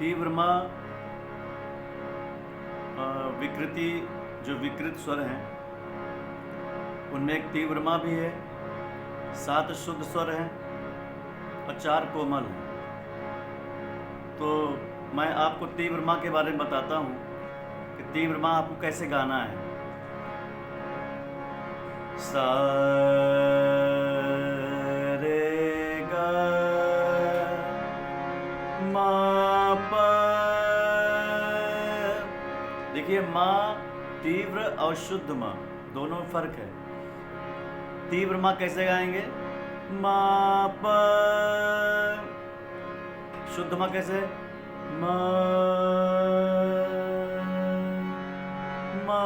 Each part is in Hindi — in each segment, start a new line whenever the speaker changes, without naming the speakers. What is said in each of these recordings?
तीव्र म विकृति, जो विकृत स्वर हैं उनमें एक तीव्र म भी है, 7 शुद्ध स्वर हैं और 4 कोमल हैं। तो मैं आपको तीव्र म के बारे में बताता हूँ कि तीव्र म आपको कैसे गाना है। सा रे गा मा पा। देखिए माँ तीव्र और शुद्ध माँ दोनों में फर्क है। तीव्र माँ कैसे गाएंगे? मा पा। शुद्ध माँ कैसे? मा मा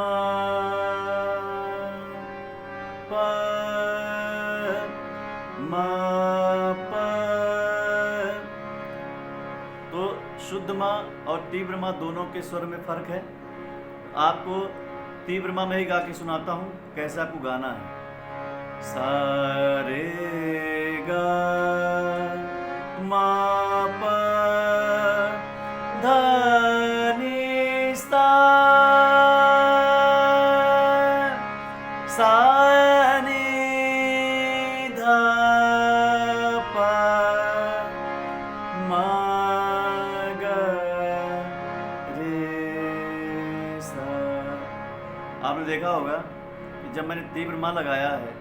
पा मा पा। तो शुद्ध माँ और तीव्र माँ दोनों के स्वर में फर्क है। आपको तीव्र माँ में ही गा के सुनाता हूँ कैसे आपको गाना है। सा रे गा मा पा धा नी सा। सा नी धा पा मा गा रे सा। आपने देखा होगा कि जब मैंने तीव्र माँ लगाया है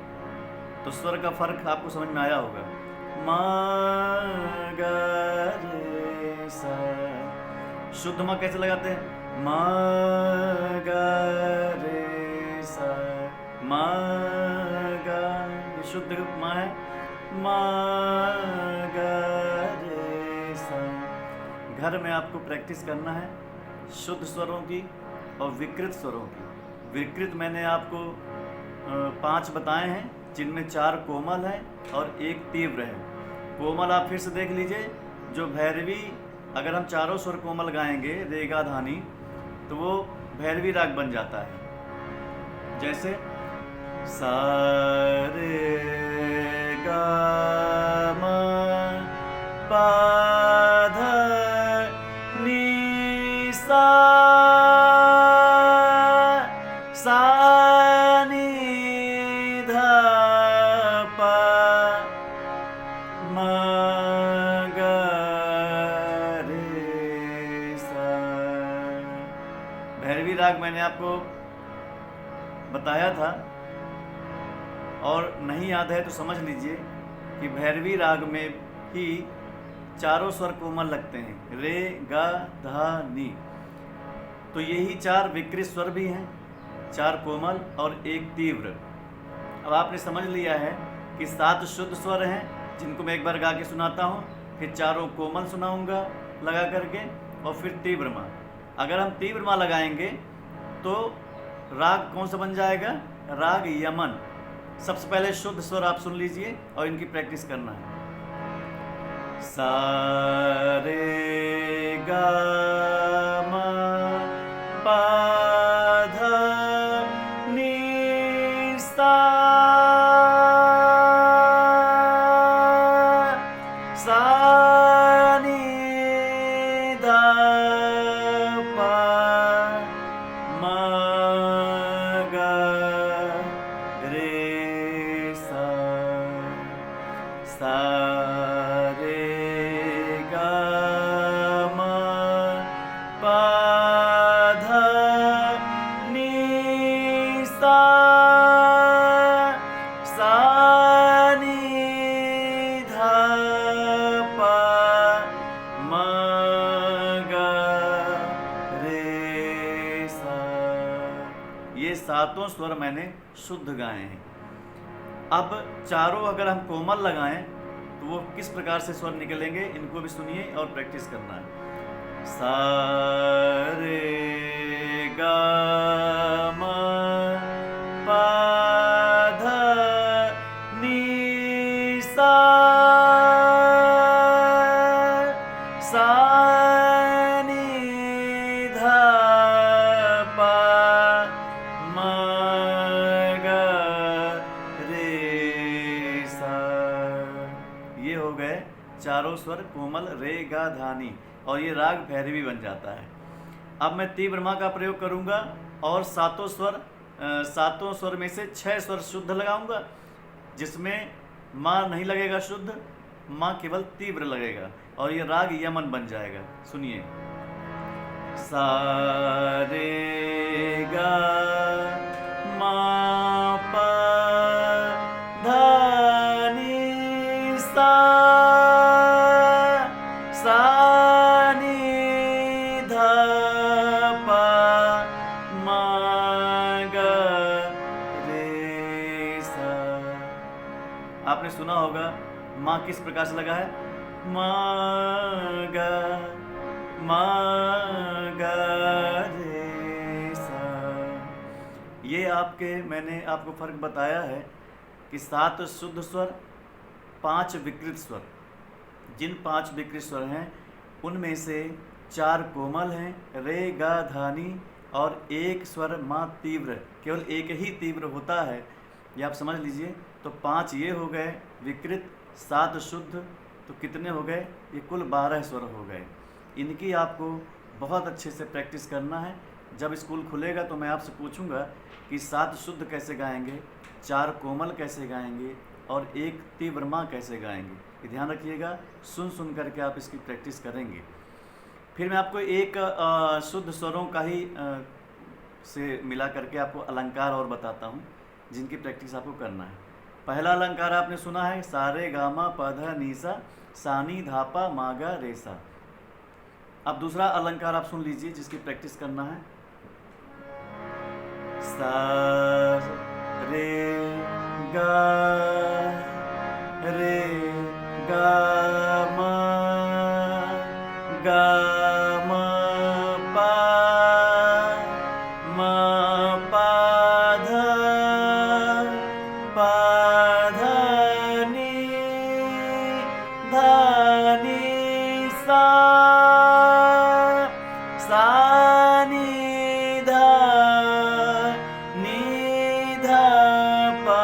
तो स्वर का फर्क आपको समझ में आया होगा। मा गा रे सा। शुद्ध माँ कैसे लगाते हैं? मा गा रे सा। मा गा, ये शुद्ध माँ है। मा गा रे सा। घर में आपको प्रैक्टिस करना है शुद्ध स्वरों की और विकृत स्वरों की। विकृत मैंने आपको 5 बताए हैं, जिनमें 4 कोमल हैं और 1 तीव्र है। कोमल आप फिर से देख लीजिए। जो भैरवी, अगर हम चारों स्वर कोमल गाएंगे रेगा धानी, तो वो भैरवी राग बन जाता है। जैसे सा रे गा मा पा धा नी सा। सा नी धा पा मा गा रे सा। भैरवी राग मैंने आपको बताया था और नहीं याद है तो समझ लीजिए कि भैरवी राग में ही चारों स्वर कोमल लगते हैं, रे गा धा नी। तो यही 4 विकृत स्वर भी हैं, 4 कोमल और 1 तीव्र। अब आपने समझ लिया है कि 7 शुद्ध स्वर हैं, जिनको मैं एक बार गा के सुनाता हूँ, फिर चारों कोमल सुनाऊंगा लगा करके, और फिर तीव्र माँ। अगर हम तीव्र माँ लगाएंगे तो राग कौन सा बन जाएगा? राग यमन। सबसे पहले शुद्ध स्वर आप सुन लीजिए और इनकी प्रैक्टिस करना है। सा रे गा मा पा धा नी सा। सा नी धा पा मा गा रे सा। सा रे गा मा पा धा नी सा। सा नी धा पा मा गा रे सा। ये 7 स्वर मैंने शुद्ध गाए हैं। अब चारों अगर हम कोमल लगाएं तो वो किस प्रकार से स्वर निकलेंगे, इनको भी सुनिए और प्रैक्टिस करना है। सा रे गा मा पा धा नी सा। सा नी धा पा मा गा रे सा। ये हो गए चारों सातों स्वर कोमल रे गा धा नी, और ये राग भैरवी बन जाता है। अब मैं तीव्र माँ का प्रयोग करूँगा और सातों स्वर में से 6 स्वर शुद्ध लगाऊंगा, जिसमें माँ नहीं लगेगा शुद्ध, माँ केवल तीव्र लगेगा, और ये राग यमन बन जाएगा। सुनिए, सा रे गा मा पा धा नी सा, सा नी धा पा मा गा रे सा। आपने सुना होगा माँ किस प्रकार से लगा है, माँ गा रे सा। ये मैंने आपको फर्क बताया है कि 7 शुद्ध स्वर, 5 विकृत स्वर। जिन 5 विकृत स्वर हैं उनमें से 4 कोमल हैं, रे गा धा नी, और 1 स्वर माँ तीव्र, केवल एक ही तीव्र होता है, ये आप समझ लीजिए। तो 5 ये हो गए विकृत, 7 शुद्ध, तो कितने हो गए, ये कुल 12 स्वर हो गए। इनकी आपको बहुत अच्छे से प्रैक्टिस करना है। जब स्कूल खुलेगा तो मैं आपसे पूछूंगा कि 7 शुद्ध कैसे गाएंगे, 4 कोमल कैसे गाएंगे, और 1 तीव्र माँ कैसे गाएंगे। ये ध्यान रखिएगा, सुन करके आप इसकी प्रैक्टिस करेंगे। फिर मैं आपको एक शुद्ध स्वरों का ही से मिला करके आपको अलंकार और बताता हूँ, जिनकी प्रैक्टिस आपको करना है। पहला अलंकार आपने सुना है, सारे गामा पधा नीसा, सानी धापा मागा रेसा। अब दूसरा अलंकार आप सुन लीजिए, जिसकी प्रैक्टिस करना है। सा रे गा मा पा धा नी धा नी सा, सा नी धा नी धा पा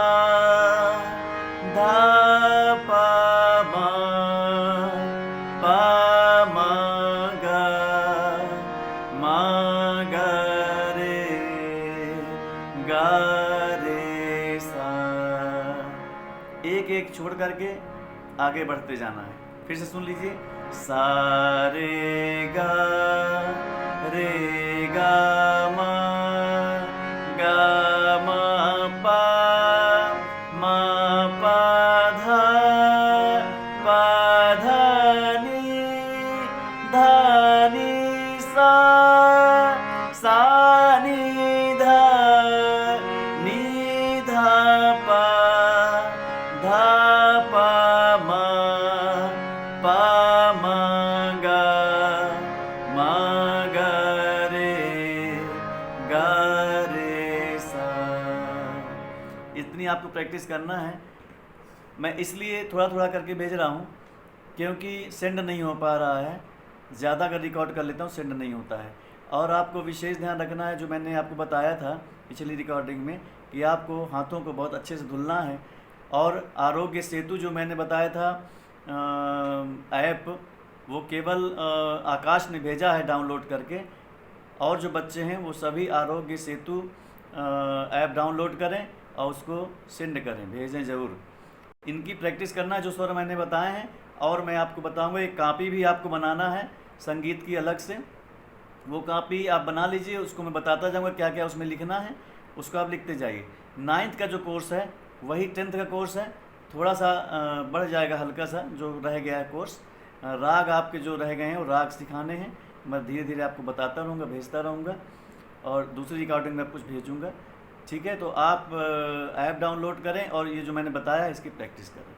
मा गा रे सा। एक छोड़ करके आगे बढ़ते जाना है। फिर से सुन लीजिए, सा रे गा मा पा धा नी सा, सा नी धा पा मा गा रे सा। इतनी आपको प्रैक्टिस करना है। मैं इसलिए थोड़ा थोड़ा करके भेज रहा हूँ क्योंकि सेंड नहीं हो पा रहा है। ज़्यादा अगर रिकॉर्ड कर लेता हूँ सेंड नहीं होता है। और आपको विशेष ध्यान रखना है, जो मैंने आपको बताया था पिछली रिकॉर्डिंग में, कि आपको हाथों को बहुत अच्छे से धुलना है। और आरोग्य सेतु जो मैंने बताया था ऐप, वो केवल आकाश ने भेजा है डाउनलोड करके, और जो बच्चे हैं वो सभी आरोग्य सेतु ऐप डाउनलोड करें और उसको सेंड करें, भेजें ज़रूर। इनकी प्रैक्टिस करना है जो स्वर मैंने बताए हैं। और मैं आपको बताऊंगा एक कापी भी आपको बनाना है संगीत की अलग से। वो कापी आप बना लीजिए, उसको मैं बताता जाऊंगा क्या क्या उसमें लिखना है, उसको आप लिखते जाइए। 9th का जो कोर्स है वही 10th का कोर्स है, थोड़ा सा बढ़ जाएगा हल्का सा जो रह गया है कोर्स। राग आपके जो रह गए हैं वो राग सिखाने हैं। मैं धीरे धीरे आपको बताता रहूँगा, भेजता रहूँगा, और दूसरी रिकॉर्डिंग में कुछ भेजूँगा। ठीक है, तो आप ऐप डाउनलोड करें और ये जो मैंने बताया इसकी प्रैक्टिस करें।